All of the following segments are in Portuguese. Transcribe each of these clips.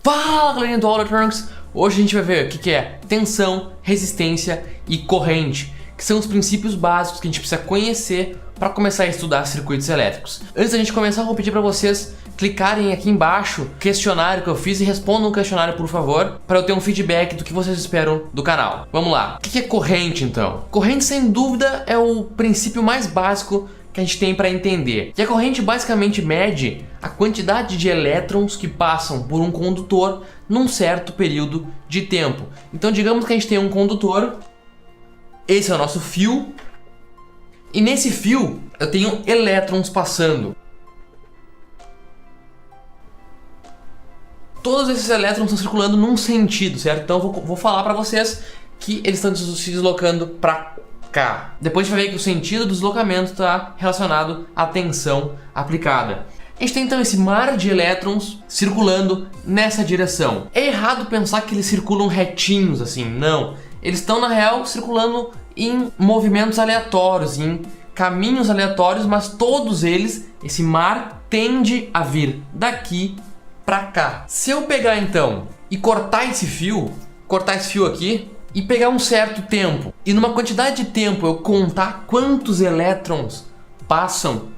Fala, galerinha do All Electronics! Hoje a gente vai ver o que é tensão, resistência e corrente, que são os princípios básicos que a gente precisa conhecer para começar a estudar circuitos elétricos. Antes da gente começar, eu vou pedir para vocês clicarem aqui embaixo no questionário que eu fiz e respondam o questionário, por favor, para eu ter um feedback do que vocês esperam do canal. Vamos lá. O que é corrente, então? Corrente, sem dúvida, é o princípio mais básico que a gente tem para entender. E a corrente basicamente mede a quantidade de elétrons que passam por um condutor num certo período de tempo. Então digamos que a gente tem um condutor, esse é o nosso fio, e nesse fio eu tenho elétrons passando. Todos esses elétrons estão circulando num sentido, certo? Então eu vou falar para vocês que eles estão se deslocando para cá. Depois a gente vai ver que o sentido do deslocamento está relacionado à tensão aplicada. A gente tem então esse mar de elétrons circulando nessa direção. É errado pensar que eles circulam retinhos assim, não. Eles estão na real circulando em movimentos aleatórios, em caminhos aleatórios, mas todos eles, esse mar tende a vir daqui para cá. Se eu pegar então e cortar esse fio aqui, e pegar um certo tempo, e numa quantidade de tempo eu contar quantos elétrons passam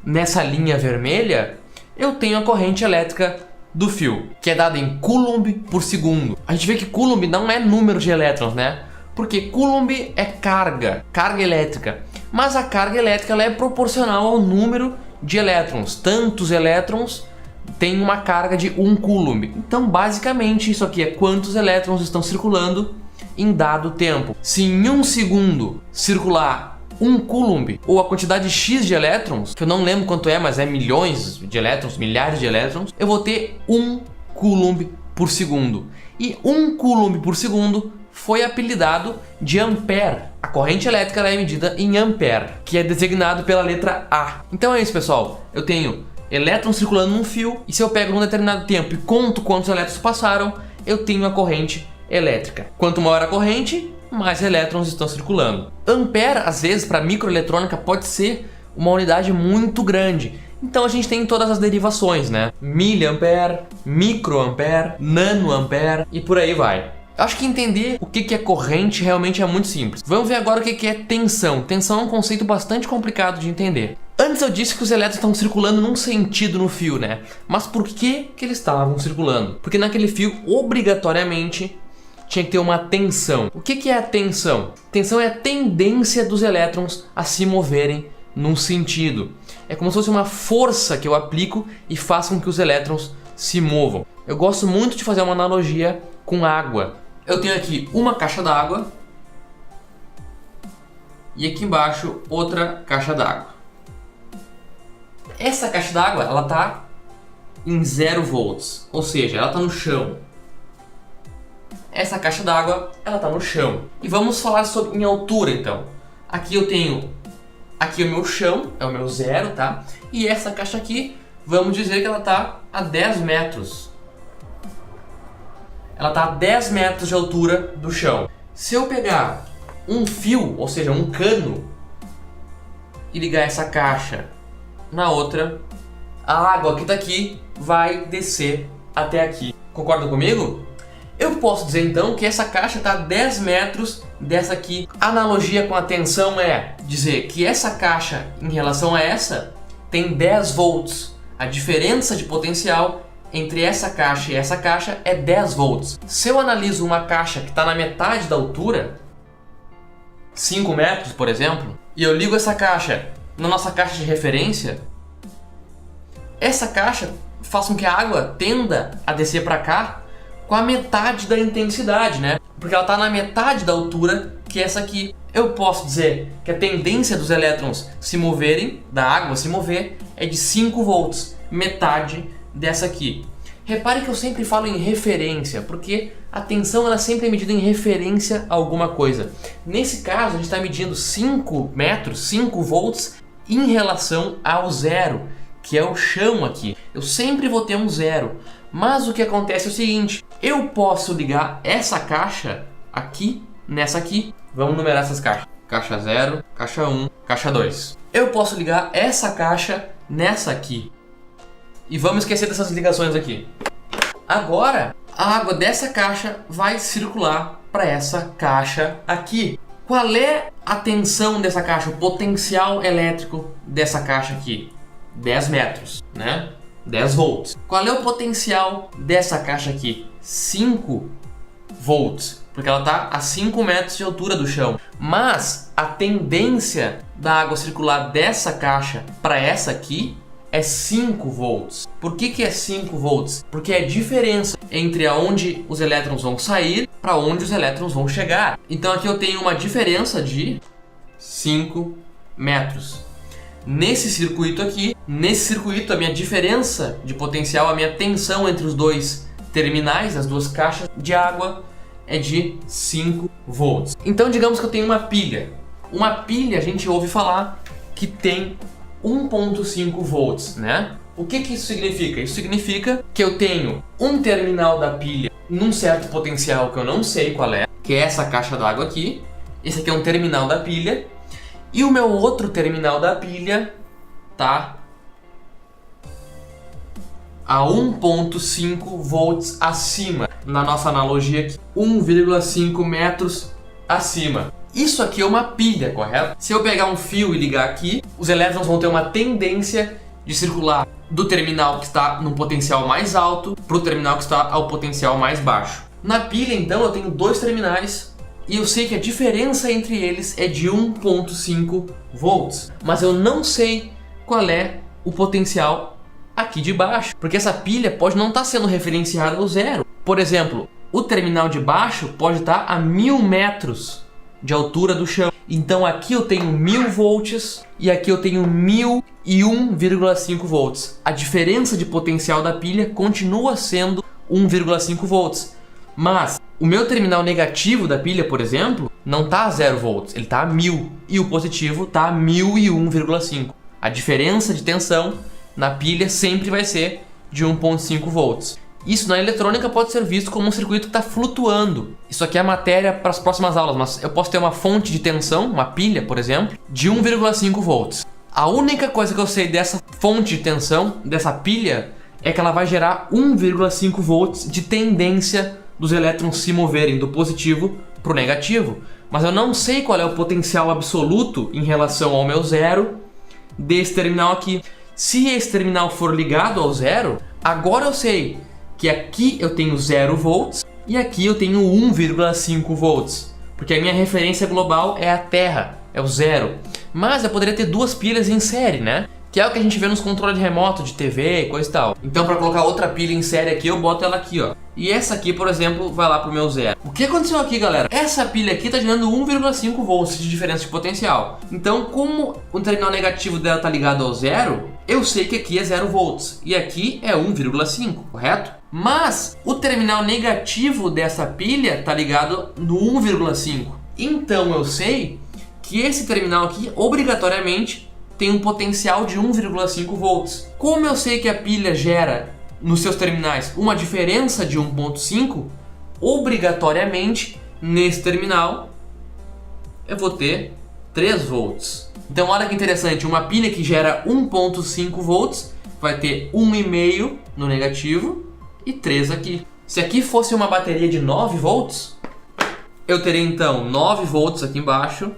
nessa linha vermelha, eu tenho a corrente elétrica do fio, que é dada em Coulomb por segundo. A gente vê que Coulomb não é número de elétrons, né? Porque Coulomb é carga elétrica. Mas a carga elétrica ela é proporcional ao número de elétrons. Tantos elétrons tem uma carga de 1 Coulomb. Então basicamente isso aqui é quantos elétrons estão circulando em dado tempo. Se em 1 segundo circular 1 Coulomb, ou a quantidade X de elétrons, que eu não lembro quanto é, mas é milhões de elétrons, milhares de elétrons, eu vou ter 1 Coulomb por segundo. E 1 Coulomb por segundo foi apelidado de ampere. A corrente elétrica é medida em ampere, que é designado pela letra A. Então é isso, pessoal. Eu tenho elétrons circulando num fio, e se eu pego num determinado tempo e conto quantos elétrons passaram, eu tenho a corrente elétrica. Quanto maior a corrente, mais elétrons estão circulando. Ampere, às vezes, para microeletrônica pode ser uma unidade muito grande. Então a gente tem todas as derivações, né? Miliampere, microampere, nanoampere e por aí vai. Acho que entender o que é corrente realmente é muito simples. Vamos ver agora o que é tensão. Tensão é um conceito bastante complicado de entender. Antes eu disse que os elétrons estão circulando num sentido no fio, né? Mas por que eles estavam circulando? Porque naquele fio, obrigatoriamente, tinha que ter uma tensão. O que é a tensão? Tensão é a tendência dos elétrons a se moverem num sentido. É como se fosse uma força que eu aplico e faça com que os elétrons se movam. Eu gosto muito de fazer uma analogia com água. Eu tenho aqui uma caixa d'água e aqui embaixo outra caixa d'água. Essa caixa d'água ela está em 0 volts, ou seja, ela está no chão. Essa caixa d'água ela está no chão. E vamos falar em altura então. Aqui eu tenho, aqui é o meu chão, é o meu 0, tá? E essa caixa aqui, vamos dizer que ela está a 10 metros. Ela está a 10 metros de altura do chão. Se eu pegar um fio, ou seja, um cano, e ligar essa caixa na outra, a água que está aqui vai descer até aqui. Concordam comigo? Eu posso dizer então que essa caixa está a 10 metros dessa aqui. A analogia com a tensão é dizer que essa caixa em relação a essa tem 10 volts. A diferença de potencial entre essa caixa e essa caixa é 10 volts. Se eu analiso uma caixa que está na metade da altura, 5 metros por exemplo, e eu ligo essa caixa na nossa caixa de referência, essa caixa faz com que a água tenda a descer para cá com a metade da intensidade, né? Porque ela está na metade da altura que essa aqui. Eu posso dizer que a tendência dos elétrons se moverem, da água se mover, é de 5 volts, metade dessa aqui. Repare que eu sempre falo em referência, porque a tensão ela é sempre medida em referência a alguma coisa. Nesse caso, a gente está medindo 5 metros, 5 volts, em relação ao 0, que é o chão aqui. Eu sempre vou ter um 0. Mas o que acontece é o seguinte, eu posso ligar essa caixa aqui, nessa aqui. Vamos numerar essas caixas. Caixa 0, caixa 1, caixa 2. Eu posso ligar essa caixa nessa aqui. E vamos esquecer dessas ligações aqui. Agora, a água dessa caixa vai circular para essa caixa aqui. Qual é a tensão dessa caixa, o potencial elétrico dessa caixa aqui? 10 metros, né? 10 volts. Qual é o potencial dessa caixa aqui? 5 volts, porque ela está a 5 metros de altura do chão. Mas a tendência da água circular dessa caixa para essa aqui é 5 volts. Por que é 5 volts? Porque é a diferença entre aonde os elétrons vão sair para onde os elétrons vão chegar. Então aqui eu tenho uma diferença de 5 metros. Nesse circuito aqui, a minha diferença de potencial, a minha tensão entre os dois terminais, as duas caixas de água, é de 5 volts. Então digamos que eu tenho uma pilha. Uma pilha a gente ouve falar que tem 1.5 volts, né? O que isso significa? Isso significa que eu tenho um terminal da pilha num certo potencial que eu não sei qual é, que é essa caixa d'água aqui. Esse aqui é um terminal da pilha. E o meu outro terminal da pilha tá a 1.5 volts acima. Na nossa analogia aqui, 1,5 metros acima. Isso aqui é uma pilha, correto? Se eu pegar um fio e ligar aqui, os elétrons vão ter uma tendência de circular do terminal que está no potencial mais alto para o terminal que está ao potencial mais baixo. Na pilha, então, eu tenho dois terminais e eu sei que a diferença entre eles é de 1.5 volts. Mas eu não sei qual é o potencial aqui de baixo, porque essa pilha pode não estar sendo referenciada ao zero. Por exemplo, o terminal de baixo pode estar a 1000 metros de altura do chão. Então aqui eu tenho 1000 volts e aqui eu tenho 1001,5 volts. A diferença de potencial da pilha continua sendo 1,5 volts. Mas o meu terminal negativo da pilha, por exemplo, não está a 0 volts, ele está a 1000. E o positivo está a 1001,5. A diferença de tensão na pilha sempre vai ser de 1,5 volts. Isso na eletrônica pode ser visto como um circuito que está flutuando. Isso aqui é a matéria para as próximas aulas, mas eu posso ter uma fonte de tensão, uma pilha, por exemplo, de 1,5 volts. A única coisa que eu sei dessa fonte de tensão, dessa pilha, é que ela vai gerar 1,5 volts de tendência dos elétrons se moverem do positivo para o negativo. Mas eu não sei qual é o potencial absoluto em relação ao meu zero desse terminal aqui. Se esse terminal for ligado ao zero, agora eu sei que aqui eu tenho 0 volts e aqui eu tenho 1,5 volts, porque a minha referência global é a Terra, é o zero. Mas eu poderia ter duas pilhas em série, né? Que é o que a gente vê nos controles remotos de TV e coisa e tal. Então, para colocar outra pilha em série aqui, eu boto ela aqui, ó. E essa aqui, por exemplo, vai lá pro meu zero. O que aconteceu aqui, galera? Essa pilha aqui tá gerando 1,5 volts de diferença de potencial. Então, como o terminal negativo dela tá ligado ao zero, eu sei que aqui é 0 volts e aqui é 1,5, correto? Mas o terminal negativo dessa pilha tá ligado no 1,5. Então, eu sei que esse terminal aqui, obrigatoriamente, tem um potencial de 1,5 volts. Como eu sei que a pilha gera nos seus terminais uma diferença de 1,5, obrigatoriamente nesse terminal eu vou ter 3 volts. Então olha que interessante, uma pilha que gera 1,5 volts vai ter 1,5 no negativo e 3 aqui. Se aqui fosse uma bateria de 9 volts, eu teria então 9 volts aqui embaixo.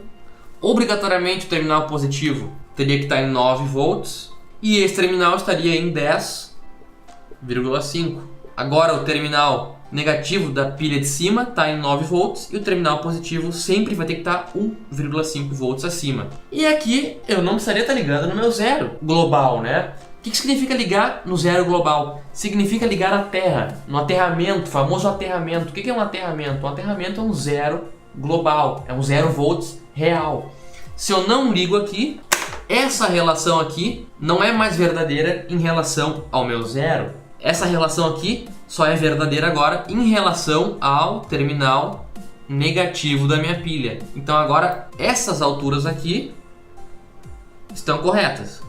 Obrigatoriamente o terminal positivo teria que estar em 9 volts e esse terminal estaria em 10,5. Agora o terminal negativo da pilha de cima está em 9 volts e o terminal positivo sempre vai ter que estar 1,5 volts acima. E aqui eu não precisaria estar ligando no meu zero global, né? O que significa ligar no zero global? Significa ligar na Terra, no aterramento, famoso aterramento. O que é um aterramento? Um aterramento é um zero global, é um 0 volts real. Se eu não ligo aqui, essa relação aqui não é mais verdadeira em relação ao meu zero. Essa relação aqui só é verdadeira agora em relação ao terminal negativo da minha pilha. Então agora essas alturas aqui estão corretas.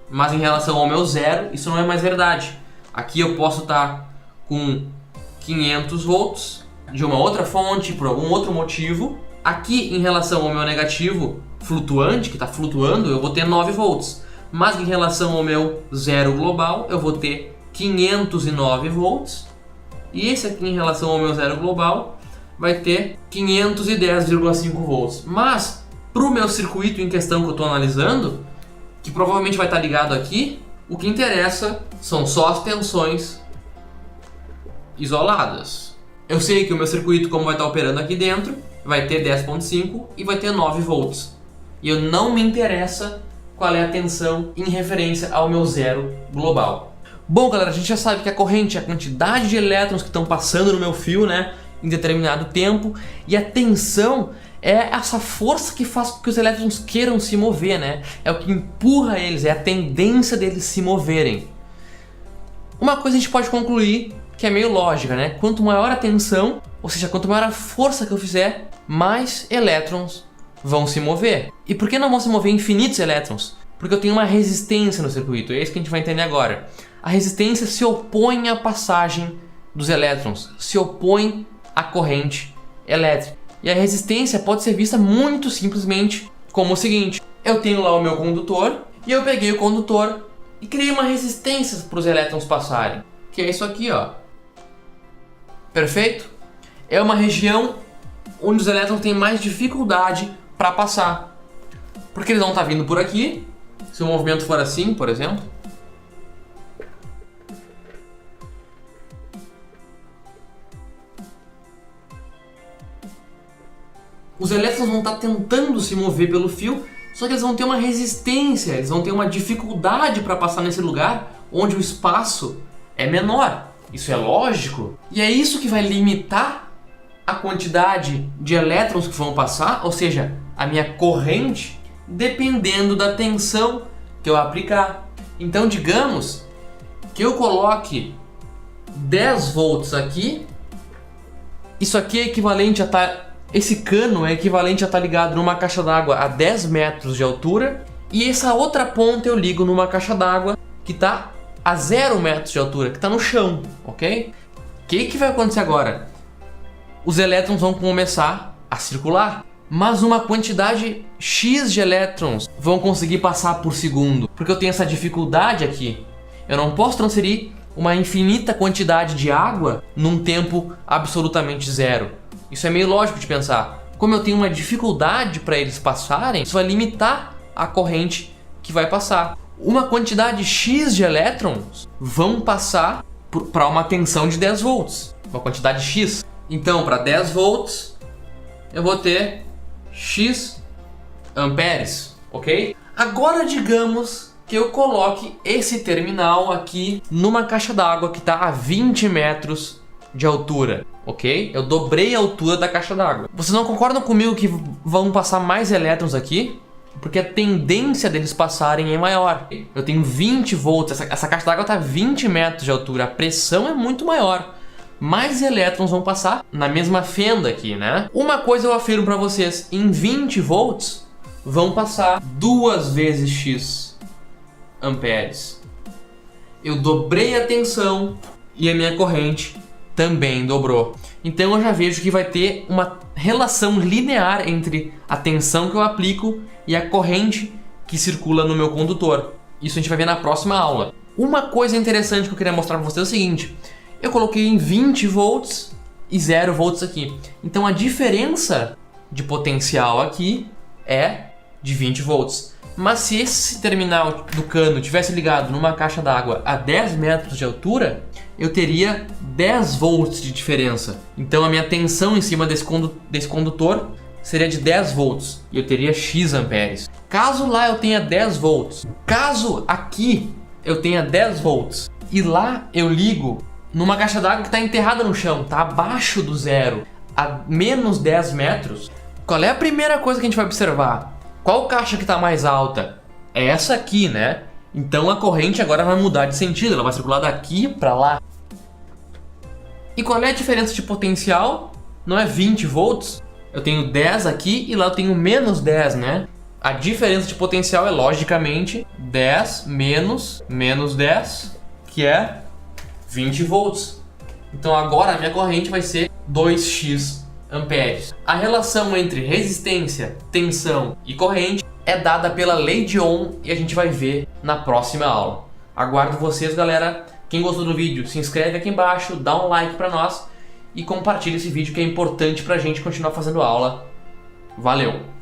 Mas em relação ao meu zero, isso não é mais verdade. Aqui eu posso estar com 500 volts de uma outra fonte, por algum outro motivo. Aqui, em relação ao meu negativo flutuante, que está flutuando, eu vou ter 9 volts. Mas em relação ao meu zero global, eu vou ter 509 volts E esse aqui, em relação ao meu zero global, vai ter 510,5 volts. Mas, para o meu circuito em questão que eu estou analisando, que provavelmente vai estar ligado aqui, o que interessa são só as tensões isoladas. Eu sei que o meu circuito, como vai estar operando aqui dentro, vai ter 10,5 e vai ter 9 volts. E eu não me interessa qual é a tensão em referência ao meu zero global. Bom, galera, a gente já sabe que a corrente é a quantidade de elétrons que estão passando no meu fio, né, em determinado tempo, e a tensão é essa força que faz com que os elétrons queiram se mover, né? É o que empurra eles, é a tendência deles se moverem. Uma coisa a gente pode concluir que é meio lógica, né? Quanto maior a tensão, ou seja, quanto maior a força que eu fizer, mais elétrons vão se mover. E por que não vão se mover infinitos elétrons? Porque eu tenho uma resistência no circuito, é isso que a gente vai entender agora. A resistência se opõe à passagem dos elétrons, se opõe à corrente elétrica. E a resistência pode ser vista muito simplesmente como o seguinte: eu tenho lá o meu condutor e eu peguei o condutor e criei uma resistência para os elétrons passarem, que é isso aqui, ó. Perfeito? É uma região onde os elétrons têm mais dificuldade para passar, porque eles vão estar vindo por aqui. Se o movimento for assim, por exemplo, os elétrons vão estar tentando se mover pelo fio, só que eles vão ter uma resistência, eles vão ter uma dificuldade para passar nesse lugar onde o espaço é menor. Isso é lógico, e é isso que vai limitar a quantidade de elétrons que vão passar, ou seja, a minha corrente, dependendo da tensão que eu aplicar. Então, digamos que eu coloque 10 volts aqui, isso aqui é equivalente a estar... Esse cano é equivalente a estar ligado numa caixa d'água a 10 metros de altura, e essa outra ponta eu ligo numa caixa d'água que está a 0 metros de altura, que está no chão, ok? O que vai acontecer agora? Os elétrons vão começar a circular, mas uma quantidade X de elétrons vão conseguir passar por segundo, porque eu tenho essa dificuldade aqui. Eu não posso transferir uma infinita quantidade de água num tempo absolutamente zero. Isso é meio lógico de pensar. Como eu tenho uma dificuldade para eles passarem, isso vai limitar a corrente que vai passar. Uma quantidade X de elétrons vão passar para uma tensão de 10 volts. Uma quantidade X. Então, para 10 volts, eu vou ter X amperes, ok? Agora, digamos que eu coloque esse terminal aqui numa caixa d'água que está a 20 metros de altura, ok? Eu dobrei a altura da caixa d'água. Vocês não concordam comigo que vão passar mais elétrons aqui? Porque a tendência deles passarem é maior. Eu tenho 20 volts, essa caixa d'água está a 20 metros de altura, a pressão é muito maior. Mais elétrons vão passar na mesma fenda aqui, né? Uma coisa eu afirmo para vocês, em 20 volts vão passar 2 vezes X amperes. Eu dobrei a tensão e a minha corrente também dobrou. Então eu já vejo que vai ter uma relação linear entre a tensão que eu aplico e a corrente que circula no meu condutor. Isso a gente vai ver na próxima aula. Uma coisa interessante que eu queria mostrar para vocês é o seguinte: eu coloquei em 20 volts e 0 volts aqui. Então a diferença de potencial aqui é de 20 volts. Mas se esse terminal do cano tivesse ligado numa caixa d'água a 10 metros de altura, eu teria 10 volts de diferença. Então a minha tensão em cima desse condutor seria de 10 volts e eu teria X amperes. Caso lá eu tenha 10 volts, caso aqui eu tenha 10 volts e lá eu ligo numa caixa d'água que está enterrada no chão, está abaixo do zero, a menos 10 metros, qual é a primeira coisa que a gente vai observar? Qual caixa que está mais alta? É essa aqui, né? Então a corrente agora vai mudar de sentido, ela vai circular daqui para lá. E qual é a diferença de potencial? Não é 20 volts? Eu tenho 10 aqui e lá eu tenho menos 10, né? A diferença de potencial é logicamente 10 menos 10, que é 20 volts. Então agora a minha corrente vai ser 2x amperes. A relação entre resistência, tensão e corrente é dada pela lei de Ohm e a gente vai ver na próxima aula. Aguardo vocês, galera. Quem gostou do vídeo, se inscreve aqui embaixo, dá um like pra nós e compartilha esse vídeo que é importante pra gente continuar fazendo aula. Valeu!